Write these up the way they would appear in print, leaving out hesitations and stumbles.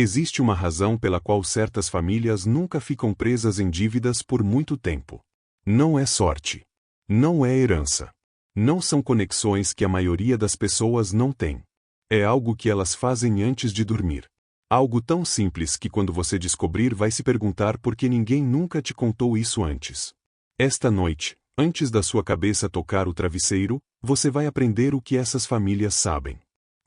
Existe uma razão pela qual certas famílias nunca ficam presas em dívidas por muito tempo. Não é sorte. Não é herança. Não são conexões que a maioria das pessoas não tem. É algo que elas fazem antes de dormir. Algo tão simples que quando você descobrir vai se perguntar por que ninguém nunca te contou isso antes. Esta noite, antes da sua cabeça tocar o travesseiro, você vai aprender o que essas famílias sabem.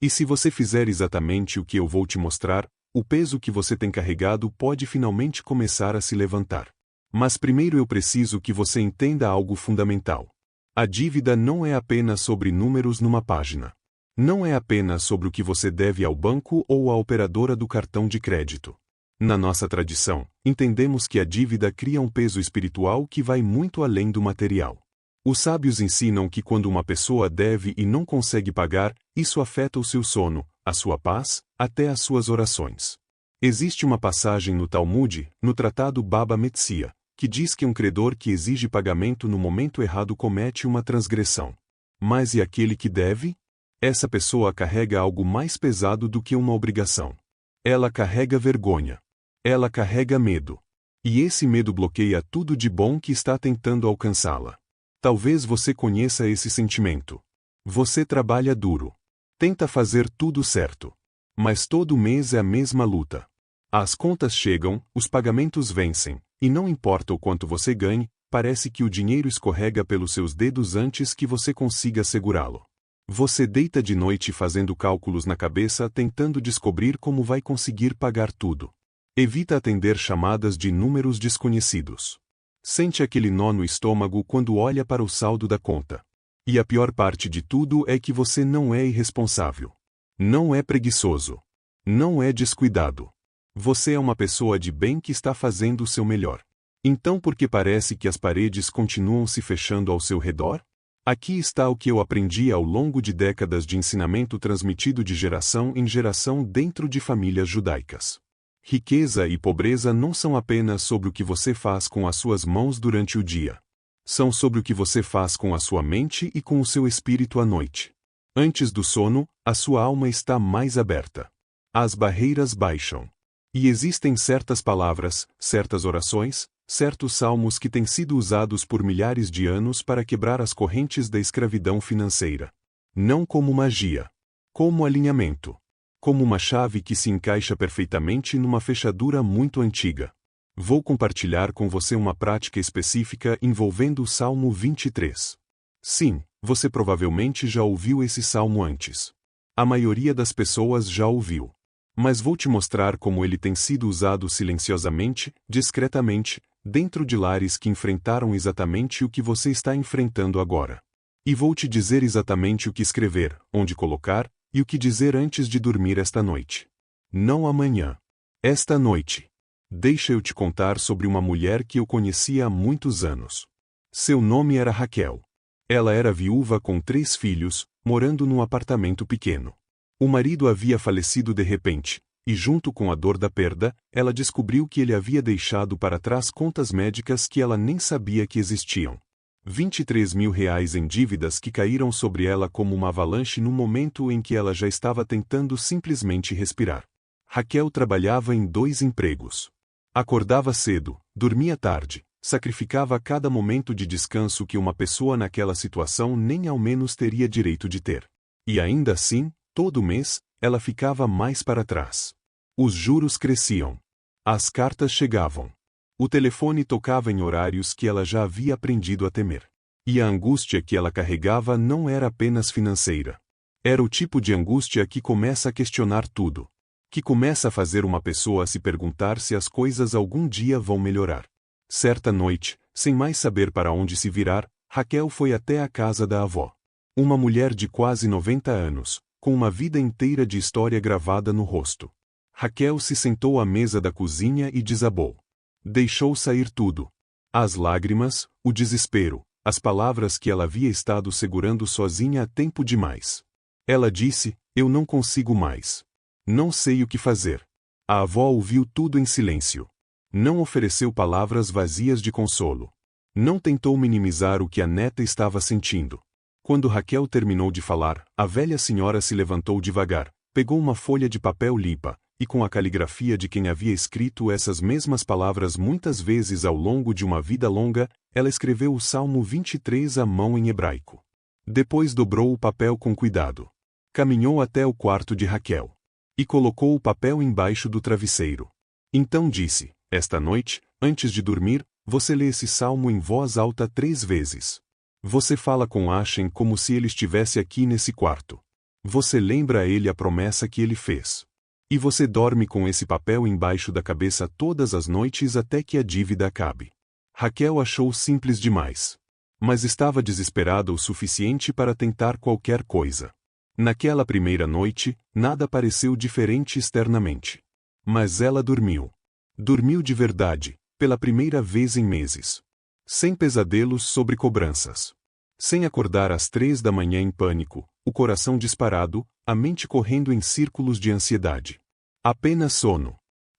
E se você fizer exatamente o que eu vou te mostrar, o peso que você tem carregado pode finalmente começar a se levantar. Mas primeiro eu preciso que você entenda algo fundamental. A dívida não é apenas sobre números numa página. Não é apenas sobre o que você deve ao banco ou à operadora do cartão de crédito. Na nossa tradição, entendemos que a dívida cria um peso espiritual que vai muito além do material. Os sábios ensinam que quando uma pessoa deve e não consegue pagar, isso afeta o seu sono, a sua paz, até as suas orações. Existe uma passagem no Talmud, no tratado Baba Metzia, que diz que um credor que exige pagamento no momento errado comete uma transgressão. Mas e aquele que deve? Essa pessoa carrega algo mais pesado do que uma obrigação. Ela carrega vergonha. Ela carrega medo. E esse medo bloqueia tudo de bom que está tentando alcançá-la. Talvez você conheça esse sentimento. Você trabalha duro. Tenta fazer tudo certo. Mas todo mês é a mesma luta. As contas chegam, os pagamentos vencem, e não importa o quanto você ganhe, parece que o dinheiro escorrega pelos seus dedos antes que você consiga segurá-lo. Você deita de noite fazendo cálculos na cabeça tentando descobrir como vai conseguir pagar tudo. Evita atender chamadas de números desconhecidos. Sente aquele nó no estômago quando olha para o saldo da conta. E a pior parte de tudo é que você não é irresponsável. Não é preguiçoso. Não é descuidado. Você é uma pessoa de bem que está fazendo o seu melhor. Então por que parece que as paredes continuam se fechando ao seu redor? Aqui está o que eu aprendi ao longo de décadas de ensinamento transmitido de geração em geração dentro de famílias judaicas. Riqueza e pobreza não são apenas sobre o que você faz com as suas mãos durante o dia. São sobre o que você faz com a sua mente e com o seu espírito à noite. Antes do sono, a sua alma está mais aberta. As barreiras baixam. E existem certas palavras, certas orações, certos salmos que têm sido usados por milhares de anos para quebrar as correntes da escravidão financeira. Não como magia. Como alinhamento. Como uma chave que se encaixa perfeitamente numa fechadura muito antiga. Vou compartilhar com você uma prática específica envolvendo o Salmo 23. Sim, você provavelmente já ouviu esse salmo antes. A maioria das pessoas já ouviu. Mas vou te mostrar como ele tem sido usado silenciosamente, discretamente, dentro de lares que enfrentaram exatamente o que você está enfrentando agora. E vou te dizer exatamente o que escrever, onde colocar, e o que dizer antes de dormir esta noite. Não amanhã. Esta noite. Deixa eu te contar sobre uma mulher que eu conhecia há muitos anos. Seu nome era Raquel. Ela era viúva com 3 filhos, morando num apartamento pequeno. O marido havia falecido de repente, e junto com a dor da perda, ela descobriu que ele havia deixado para trás contas médicas que ela nem sabia que existiam. 23 mil reais em dívidas que caíram sobre ela como uma avalanche no momento em que ela já estava tentando simplesmente respirar. Raquel trabalhava em 2 empregos. Acordava cedo, dormia tarde, sacrificava cada momento de descanso que uma pessoa naquela situação nem ao menos teria direito de ter. E ainda assim, todo mês, ela ficava mais para trás. Os juros cresciam. As cartas chegavam. O telefone tocava em horários que ela já havia aprendido a temer. E a angústia que ela carregava não era apenas financeira. Era o tipo de angústia que começa a questionar tudo. Que começa a fazer uma pessoa se perguntar se as coisas algum dia vão melhorar. Certa noite, sem mais saber para onde se virar, Raquel foi até a casa da avó. Uma mulher de quase 90 anos, com uma vida inteira de história gravada no rosto. Raquel se sentou à mesa da cozinha e desabou. Deixou sair tudo. As lágrimas, o desespero, as palavras que ela havia estado segurando sozinha há tempo demais. Ela disse, eu não consigo mais. Não sei o que fazer. A avó ouviu tudo em silêncio. Não ofereceu palavras vazias de consolo. Não tentou minimizar o que a neta estava sentindo. Quando Raquel terminou de falar, a velha senhora se levantou devagar, pegou uma folha de papel limpa, e com a caligrafia de quem havia escrito essas mesmas palavras muitas vezes ao longo de uma vida longa, ela escreveu o Salmo 23 à mão em hebraico. Depois dobrou o papel com cuidado. Caminhou até o quarto de Raquel. E colocou o papel embaixo do travesseiro. Então disse: esta noite, antes de dormir, você lê esse salmo em voz alta 3 vezes. Você fala com Hashem como se ele estivesse aqui nesse quarto. Você lembra a ele a promessa que ele fez. E você dorme com esse papel embaixo da cabeça todas as noites até que a dívida acabe. Raquel achou simples demais. Mas estava desesperada o suficiente para tentar qualquer coisa. Naquela primeira noite, nada pareceu diferente externamente. Mas ela dormiu. Dormiu de verdade, pela primeira vez em meses. Sem pesadelos sobre cobranças. Sem acordar às 3 da manhã em pânico, o coração disparado, a mente correndo em círculos de ansiedade. Apenas sono.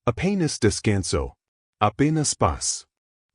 Apenas descanso. Apenas paz.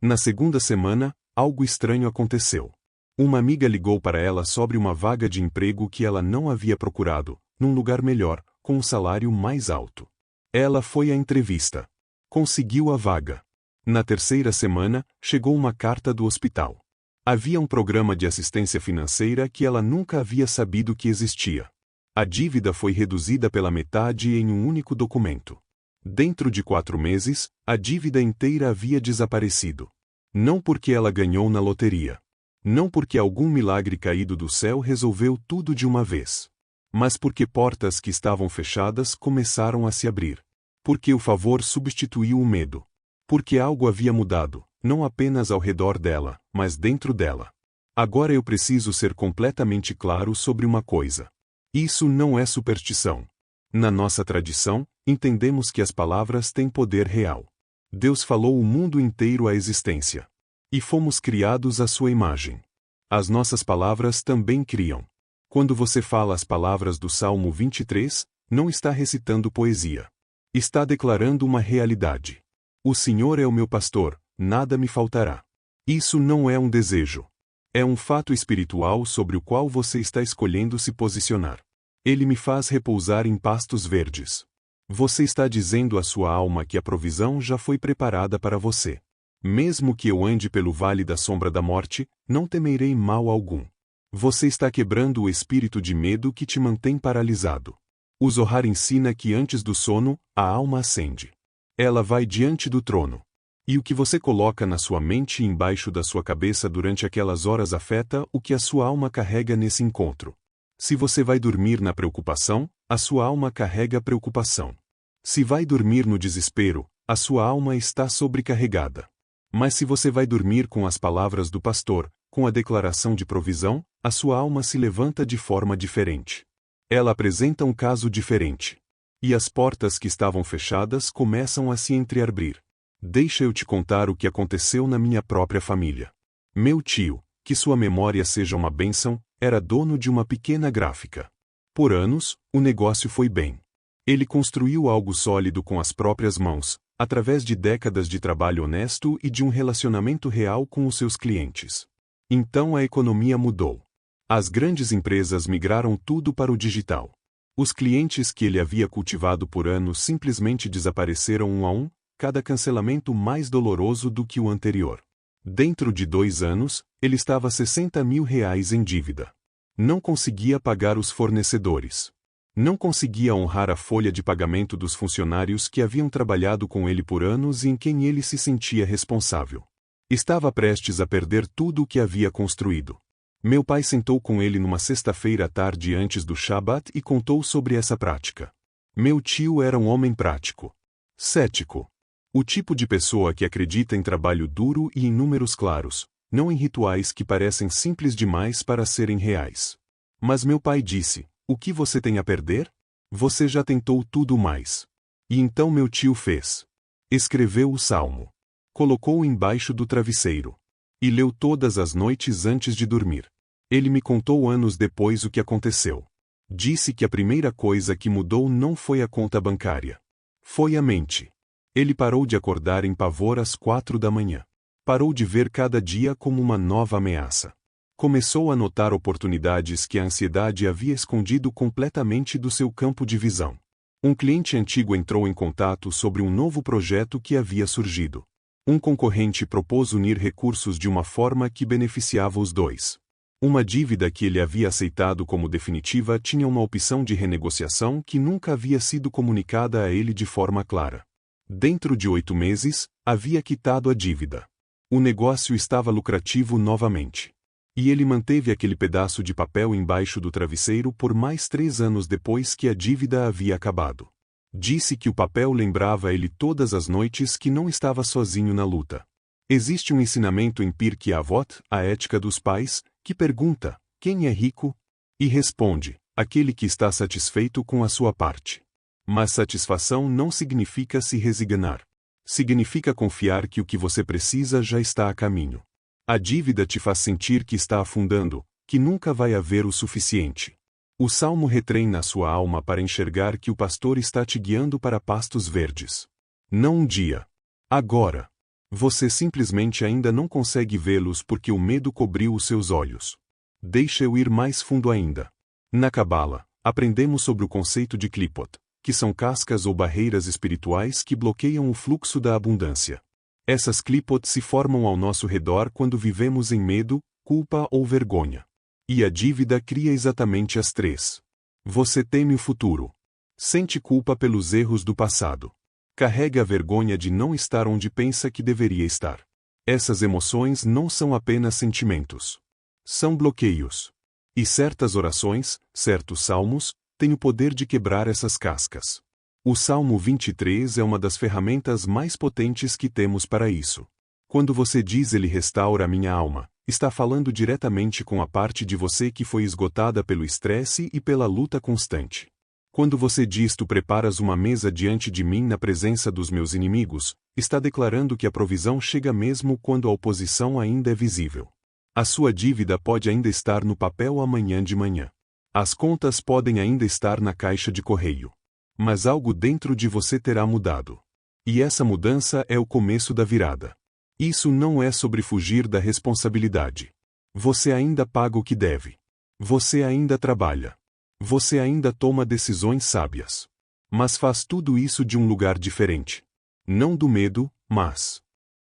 Na segunda semana, algo estranho aconteceu. Uma amiga ligou para ela sobre uma vaga de emprego que ela não havia procurado, num lugar melhor, com um salário mais alto. Ela foi à entrevista. Conseguiu a vaga. Na terceira semana, chegou uma carta do hospital. Havia um programa de assistência financeira que ela nunca havia sabido que existia. A dívida foi reduzida pela metade em um único documento. Dentro de 4 meses, a dívida inteira havia desaparecido. Não porque ela ganhou na loteria. Não porque algum milagre caído do céu resolveu tudo de uma vez. Mas porque portas que estavam fechadas começaram a se abrir. Porque o favor substituiu o medo. Porque algo havia mudado, não apenas ao redor dela, mas dentro dela. Agora eu preciso ser completamente claro sobre uma coisa. Isso não é superstição. Na nossa tradição, entendemos que as palavras têm poder real. Deus falou o mundo inteiro à existência. E fomos criados à sua imagem. As nossas palavras também criam. Quando você fala as palavras do Salmo 23, não está recitando poesia. Está declarando uma realidade. O Senhor é o meu pastor, nada me faltará. Isso não é um desejo. É um fato espiritual sobre o qual você está escolhendo se posicionar. Ele me faz repousar em pastos verdes. Você está dizendo à sua alma que a provisão já foi preparada para você. Mesmo que eu ande pelo vale da sombra da morte, não temerei mal algum. Você está quebrando o espírito de medo que te mantém paralisado. O Zohar ensina que antes do sono, a alma ascende. Ela vai diante do trono. E o que você coloca na sua mente e embaixo da sua cabeça durante aquelas horas afeta o que a sua alma carrega nesse encontro. Se você vai dormir na preocupação, a sua alma carrega preocupação. Se vai dormir no desespero, a sua alma está sobrecarregada. Mas se você vai dormir com as palavras do pastor, com a declaração de provisão, a sua alma se levanta de forma diferente. Ela apresenta um caso diferente. E as portas que estavam fechadas começam a se entreabrir. Deixa eu te contar o que aconteceu na minha própria família. Meu tio, que sua memória seja uma bênção, era dono de uma pequena gráfica. Por anos, o negócio foi bem. Ele construiu algo sólido com as próprias mãos, através de décadas de trabalho honesto e de um relacionamento real com os seus clientes. Então a economia mudou. As grandes empresas migraram tudo para o digital. Os clientes que ele havia cultivado por anos simplesmente desapareceram um a um, cada cancelamento mais doloroso do que o anterior. Dentro de 2 anos, ele estava R$60 mil em dívida. Não conseguia pagar os fornecedores. Não conseguia honrar a folha de pagamento dos funcionários que haviam trabalhado com ele por anos e em quem ele se sentia responsável. Estava prestes a perder tudo o que havia construído. Meu pai sentou com ele numa sexta-feira à tarde antes do Shabat e contou sobre essa prática. Meu tio era um homem prático. Cético. O tipo de pessoa que acredita em trabalho duro e em números claros, não em rituais que parecem simples demais para serem reais. Mas meu pai disse: o que você tem a perder? Você já tentou tudo mais. E então meu tio fez. Escreveu o salmo. Colocou-o embaixo do travesseiro. E leu todas as noites antes de dormir. Ele me contou anos depois o que aconteceu. Disse que a primeira coisa que mudou não foi a conta bancária. Foi a mente. Ele parou de acordar em pavor às 4 da manhã. Parou de ver cada dia como uma nova ameaça. Começou a notar oportunidades que a ansiedade havia escondido completamente do seu campo de visão. Um cliente antigo entrou em contato sobre um novo projeto que havia surgido. Um concorrente propôs unir recursos de uma forma que beneficiava os dois. Uma dívida que ele havia aceitado como definitiva tinha uma opção de renegociação que nunca havia sido comunicada a ele de forma clara. Dentro de 8 meses, havia quitado a dívida. O negócio estava lucrativo novamente. E ele manteve aquele pedaço de papel embaixo do travesseiro por mais 3 anos depois que a dívida havia acabado. Disse que o papel lembrava a ele todas as noites que não estava sozinho na luta. Existe um ensinamento em Pirkei Avot, a ética dos pais, que pergunta: quem é rico? E responde: aquele que está satisfeito com a sua parte. Mas satisfação não significa se resignar. Significa confiar que o que você precisa já está a caminho. A dívida te faz sentir que está afundando, que nunca vai haver o suficiente. O salmo retreina a sua alma para enxergar que o pastor está te guiando para pastos verdes. Não um dia. Agora. Você simplesmente ainda não consegue vê-los porque o medo cobriu os seus olhos. Deixa eu ir mais fundo ainda. Na Cabala, aprendemos sobre o conceito de klipot, que são cascas ou barreiras espirituais que bloqueiam o fluxo da abundância. Essas klipot se formam ao nosso redor quando vivemos em medo, culpa ou vergonha. E a dívida cria exatamente as 3. Você teme o futuro. Sente culpa pelos erros do passado. Carrega a vergonha de não estar onde pensa que deveria estar. Essas emoções não são apenas sentimentos. São bloqueios. E certas orações, certos salmos, têm o poder de quebrar essas cascas. O Salmo 23 é uma das ferramentas mais potentes que temos para isso. Quando você diz Ele restaura a minha alma, está falando diretamente com a parte de você que foi esgotada pelo estresse e pela luta constante. Quando você diz Tu preparas uma mesa diante de mim na presença dos meus inimigos, está declarando que a provisão chega mesmo quando a oposição ainda é visível. A sua dívida pode ainda estar no papel amanhã de manhã. As contas podem ainda estar na caixa de correio. Mas algo dentro de você terá mudado. E essa mudança é o começo da virada. Isso não é sobre fugir da responsabilidade. Você ainda paga o que deve. Você ainda trabalha. Você ainda toma decisões sábias. Mas faz tudo isso de um lugar diferente. Não do medo, mas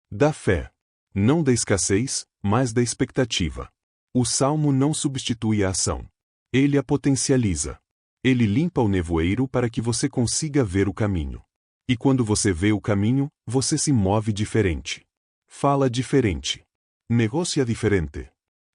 da fé. Não da escassez, mas da expectativa. O salmo não substitui a ação. Ele a potencializa. Ele limpa o nevoeiro para que você consiga ver o caminho. E quando você vê o caminho, você se move diferente. Fala diferente. Negocia diferente.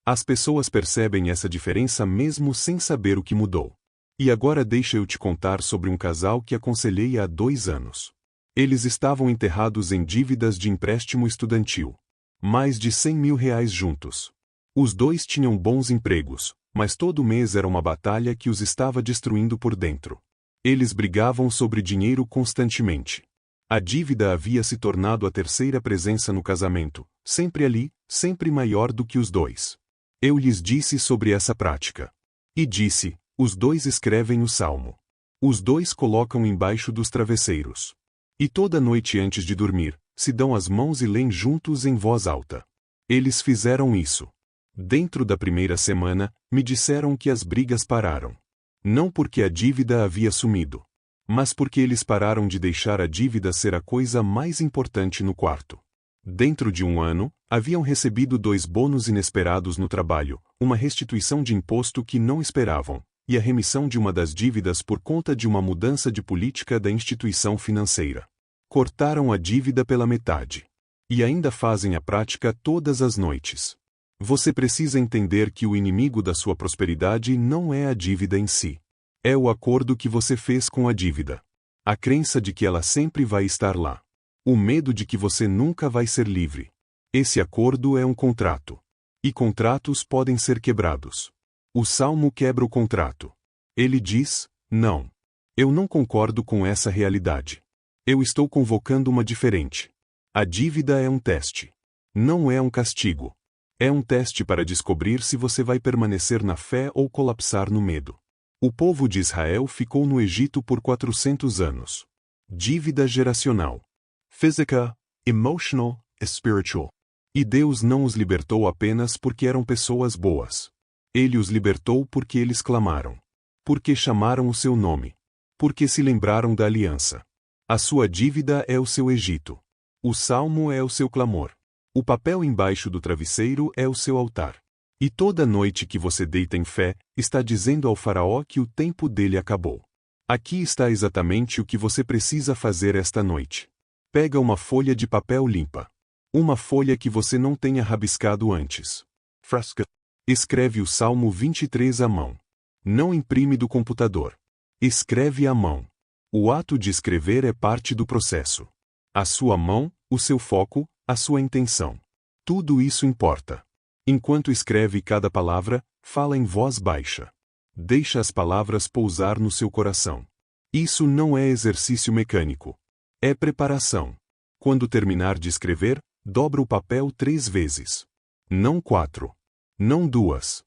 As pessoas percebem essa diferença mesmo sem saber o que mudou. E agora deixa eu te contar sobre um casal que aconselhei há 2 anos. Eles estavam enterrados em dívidas de empréstimo estudantil. Mais de R$100.000 juntos. Os dois tinham bons empregos, mas todo mês era uma batalha que os estava destruindo por dentro. Eles brigavam sobre dinheiro constantemente. A dívida havia se tornado a terceira presença no casamento, sempre ali, sempre maior do que os dois. Eu lhes disse sobre essa prática. E disse: os dois escrevem o salmo. Os dois colocam embaixo dos travesseiros. E toda noite antes de dormir, se dão as mãos e leem juntos em voz alta. Eles fizeram isso. Dentro da primeira semana, me disseram que as brigas pararam. Não porque a dívida havia sumido, mas porque eles pararam de deixar a dívida ser a coisa mais importante no quarto. Dentro de 1 ano, haviam recebido 2 bônus inesperados no trabalho, uma restituição de imposto que não esperavam, e a remissão de uma das dívidas por conta de uma mudança de política da instituição financeira. Cortaram a dívida pela metade. E ainda fazem a prática todas as noites. Você precisa entender que o inimigo da sua prosperidade não é a dívida em si. É o acordo que você fez com a dívida. A crença de que ela sempre vai estar lá. O medo de que você nunca vai ser livre. Esse acordo é um contrato. E contratos podem ser quebrados. O Salmo quebra o contrato. Ele diz: não. Eu não concordo com essa realidade. Eu estou convocando uma diferente. A dívida é um teste. Não é um castigo. É um teste para descobrir se você vai permanecer na fé ou colapsar no medo. O povo de Israel ficou no Egito por 400 anos. Dívida geracional. Physical, emotional, spiritual. E Deus não os libertou apenas porque eram pessoas boas. Ele os libertou porque eles clamaram. Porque chamaram o seu nome. porque se lembraram da aliança. A sua dívida é o seu Egito. O salmo é o seu clamor. O papel embaixo do travesseiro é o seu altar. E toda noite que você deita em fé, está dizendo ao faraó que o tempo dele acabou. Aqui está exatamente o que você precisa fazer esta noite. Pega uma folha de papel limpa. Uma folha que você não tenha rabiscado antes. Frasca. Escreve o Salmo 23 à mão. Não imprime do computador. Escreve à mão. O ato de escrever é parte do processo. A sua mão, o seu foco, a sua intenção. Tudo isso importa. Enquanto escreve cada palavra, fala em voz baixa. Deixa as palavras pousar no seu coração. Isso não é exercício mecânico. É preparação. Quando terminar de escrever, dobra o papel 3 vezes. Não 4. Não 2.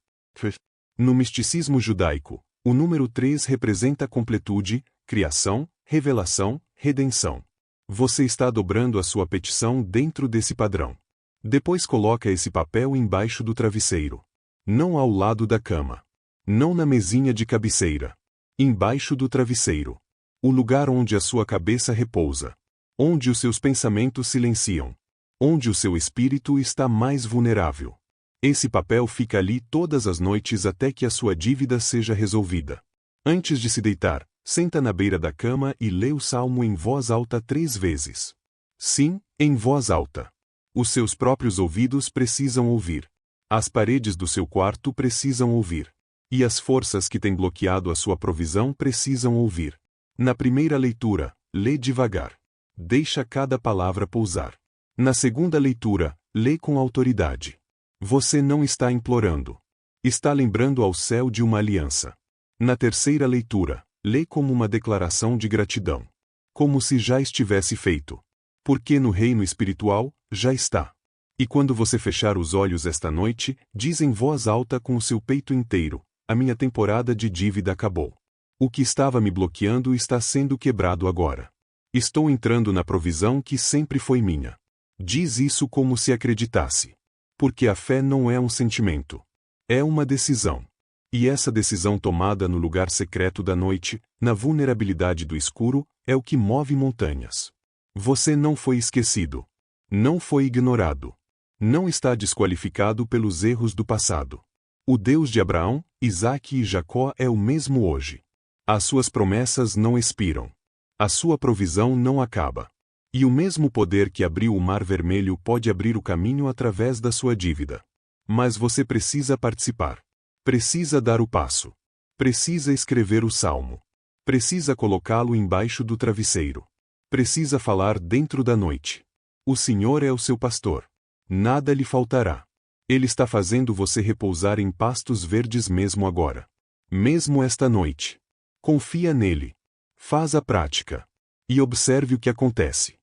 No misticismo judaico, o número 3 representa completude, criação, revelação, redenção. Você está dobrando a sua petição dentro desse padrão. Depois coloca esse papel embaixo do travesseiro. Não ao lado da cama. Não na mesinha de cabeceira. Embaixo do travesseiro. O lugar onde a sua cabeça repousa. Onde os seus pensamentos silenciam. Onde o seu espírito está mais vulnerável. Esse papel fica ali todas as noites até que a sua dívida seja resolvida. Antes de se deitar, senta na beira da cama e lê o salmo em voz alta 3 vezes. Sim, em voz alta. Os seus próprios ouvidos precisam ouvir. As paredes do seu quarto precisam ouvir. E as forças que têm bloqueado a sua provisão precisam ouvir. Na primeira leitura, lê devagar. Deixa cada palavra pousar. Na segunda leitura, lê com autoridade. Você não está implorando. Está lembrando ao céu de uma aliança. Na terceira leitura, lê como uma declaração de gratidão. Como se já estivesse feito. Porque no reino espiritual, já está. E quando você fechar os olhos esta noite, diz em voz alta com o seu peito inteiro: a minha temporada de dívida acabou. O que estava me bloqueando está sendo quebrado agora. Estou entrando na provisão que sempre foi minha. Diz isso como se acreditasse. Porque a fé não é um sentimento. É uma decisão. E essa decisão tomada no lugar secreto da noite, na vulnerabilidade do escuro, é o que move montanhas. Você não foi esquecido. Não foi ignorado. Não está desqualificado pelos erros do passado. O Deus de Abraão, Isaque e Jacó é o mesmo hoje. As suas promessas não expiram. A sua provisão não acaba. E o mesmo poder que abriu o Mar Vermelho pode abrir o caminho através da sua dívida. Mas você precisa participar. Precisa dar o passo. Precisa escrever o salmo. Precisa colocá-lo embaixo do travesseiro. Precisa falar dentro da noite. O Senhor é o seu pastor. Nada lhe faltará. Ele está fazendo você repousar em pastos verdes mesmo agora. Mesmo esta noite. Confia nele. Faz a prática. E observe o que acontece.